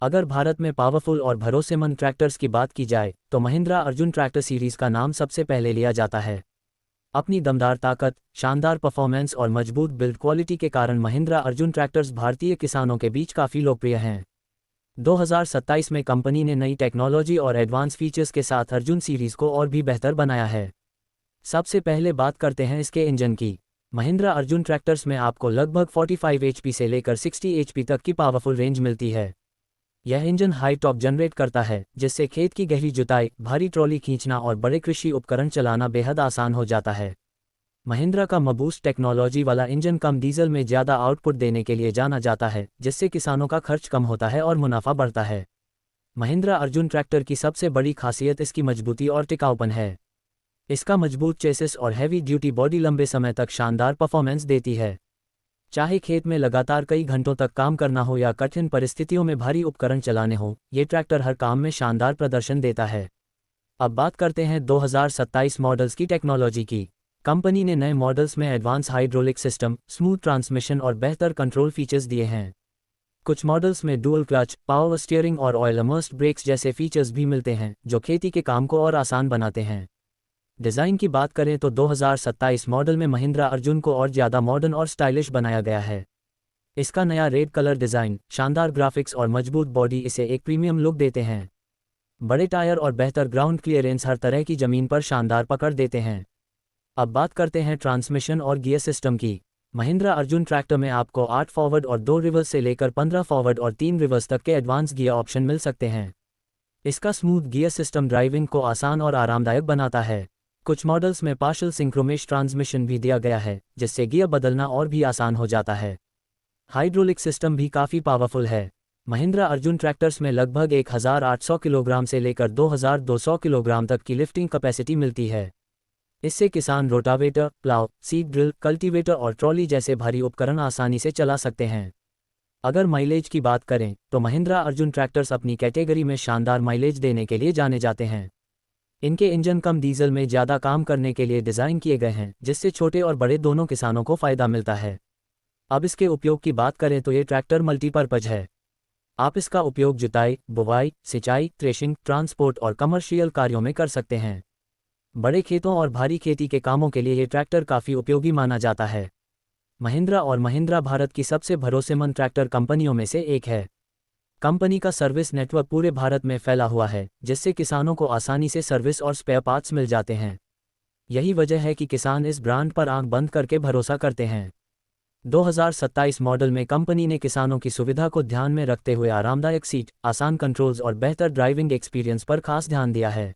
अगर भारत में पावरफुल और भरोसेमंद ट्रैक्टर्स की बात की जाए तो महिंद्रा अर्जुन ट्रैक्टर सीरीज का नाम सबसे पहले लिया जाता है। अपनी दमदार ताकत, शानदार परफॉर्मेंस और मजबूत बिल्ड क्वालिटी के कारण महिंद्रा अर्जुन ट्रैक्टर्स भारतीय किसानों के बीच काफ़ी लोकप्रिय हैं। 2027 में कंपनी ने नई टेक्नोलॉजी और एडवांस फीचर्स के साथ अर्जुन सीरीज को और भी बेहतर बनाया है। सबसे पहले बात करते हैं इसके इंजन की। महिंद्रा अर्जुन ट्रैक्टर्स में आपको लगभग 45 HP से लेकर 60 HP तक की पावरफुल रेंज मिलती है। यह इंजन हाई टॉर्क जनरेट करता है, जिससे खेत की गहरी जुताई, भारी ट्रॉली खींचना और बड़े कृषि उपकरण चलाना बेहद आसान हो जाता है। महिंद्रा का मबूस्ट टेक्नोलॉजी वाला इंजन कम डीजल में ज़्यादा आउटपुट देने के लिए जाना जाता है, जिससे किसानों का खर्च कम होता है और मुनाफा बढ़ता है। महिंद्रा अर्जुन ट्रैक्टर की सबसे बड़ी खासियत इसकी मजबूती और टिकाऊपन है। इसका मजबूत चेसिस और हैवी ड्यूटी बॉडी लंबे समय तक शानदार परफॉर्मेंस देती है। चाहे खेत में लगातार कई घंटों तक काम करना हो या कठिन परिस्थितियों में भारी उपकरण चलाने हो, ये ट्रैक्टर हर काम में शानदार प्रदर्शन देता है। अब बात करते हैं 2027 मॉडल्स की टेक्नोलॉजी की। कंपनी ने नए मॉडल्स में advance hydraulic system, smooth transmission और बेहतर कंट्रोल फीचर्स दिए हैं। कुछ मॉडल्स में डुअल क्लच, पावर स्टीयरिंग और ऑयल इमर्स्ड ब्रेक्स जैसे फीचर्स भी मिलते हैं, जो खेती के काम को और आसान बनाते हैं। डिज़ाइन की बात करें तो 2027 मॉडल में महिंद्रा अर्जुन को और ज़्यादा मॉडर्न और स्टाइलिश बनाया गया है। इसका नया रेड कलर डिज़ाइन, शानदार ग्राफिक्स और मजबूत बॉडी इसे एक प्रीमियम लुक देते हैं। बड़े टायर और बेहतर ग्राउंड क्लियरेंस हर तरह की ज़मीन पर शानदार पकड़ देते हैं। अब बात करते हैं ट्रांसमिशन और गियर सिस्टम की। महिंद्रा अर्जुन ट्रैक्टर में आपको 8 फॉरवर्ड और 2 रिवर्स से लेकर 15 फॉरवर्ड और 3 रिवर्स तक के एडवांस गियर ऑप्शन मिल सकते हैं। इसका स्मूथ गियर सिस्टम ड्राइविंग को आसान और आरामदायक बनाता है। कुछ मॉडल्स में पार्शियल सिंक्रोमेश ट्रांसमिशन भी दिया गया है, जिससे गियर बदलना और भी आसान हो जाता है। हाइड्रोलिक सिस्टम भी काफ़ी पावरफुल है। महिंद्रा अर्जुन ट्रैक्टर्स में लगभग 1800 किलोग्राम से लेकर 2200 किलोग्राम तक की लिफ्टिंग कैपेसिटी मिलती है। इससे किसान rotavator, plough, seed drill, cultivator और ट्रॉली जैसे भारी उपकरण आसानी से चला सकते हैं। अगर माइलेज की बात करें तो महिंद्रा अर्जुन ट्रैक्टर्स अपनी कैटेगरी में शानदार माइलेज देने के लिए जाने जाते हैं। इनके इंजन कम डीजल में ज़्यादा काम करने के लिए डिज़ाइन किए गए हैं, जिससे छोटे और बड़े दोनों किसानों को फ़ायदा मिलता है। अब इसके उपयोग की बात करें तो ये ट्रैक्टर मल्टीपर्पज़ है। आप इसका उपयोग जुताई, बुवाई, सिंचाई, थ्रेशिंग, ट्रांसपोर्ट और कमर्शियल कार्यों में कर सकते हैं। बड़े खेतों और भारी खेती के कामों के लिए ये ट्रैक्टर काफ़ी उपयोगी माना जाता है। महिंद्रा भारत की सबसे भरोसेमंद ट्रैक्टर कंपनियों में से एक है। कंपनी का सर्विस नेटवर्क पूरे भारत में फैला हुआ है, जिससे किसानों को आसानी से सर्विस और स्पेयर पार्ट्स मिल जाते हैं। यही वजह है कि किसान इस ब्रांड पर आंख बंद करके भरोसा करते हैं। 2027 मॉडल में कंपनी ने किसानों की सुविधा को ध्यान में रखते हुए आरामदायक सीट, आसान कंट्रोल्स और बेहतर ड्राइविंग एक्सपीरियंस पर खास ध्यान दिया है।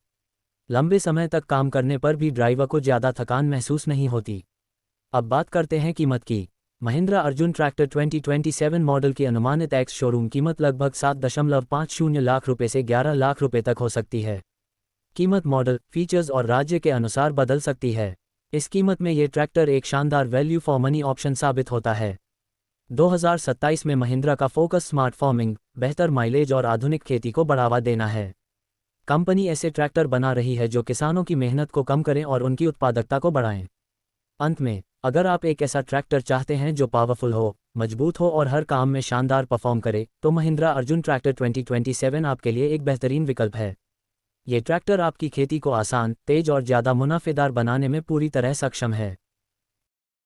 लंबे समय तक काम करने पर भी ड्राइवर को ज़्यादा थकान महसूस नहीं होती। अब बात करते हैं कीमत की। महिंद्रा अर्जुन ट्रैक्टर 2027 मॉडल की अनुमानित एक्स शोरूम कीमत लगभग 7.50 लाख रुपए से 11 लाख रुपए तक हो सकती है। कीमत मॉडल, फीचर्स और राज्य के अनुसार बदल सकती है। इस कीमत में ये ट्रैक्टर एक शानदार वैल्यू फॉर मनी ऑप्शन साबित होता है। 2027 में महिंद्रा का फोकस स्मार्ट फार्मिंग, बेहतर माइलेज और आधुनिक खेती को बढ़ावा देना है। कंपनी ऐसे ट्रैक्टर बना रही है जो किसानों की मेहनत को कम करें और उनकी उत्पादकता को बढ़ाएं। अंत में, अगर आप एक ऐसा ट्रैक्टर चाहते हैं जो पावरफुल हो, मजबूत हो और हर काम में शानदार परफॉर्म करे, तो महिंद्रा अर्जुन ट्रैक्टर 2027 आपके लिए एक बेहतरीन विकल्प है। ये ट्रैक्टर आपकी खेती को आसान, तेज और ज़्यादा मुनाफेदार बनाने में पूरी तरह सक्षम है।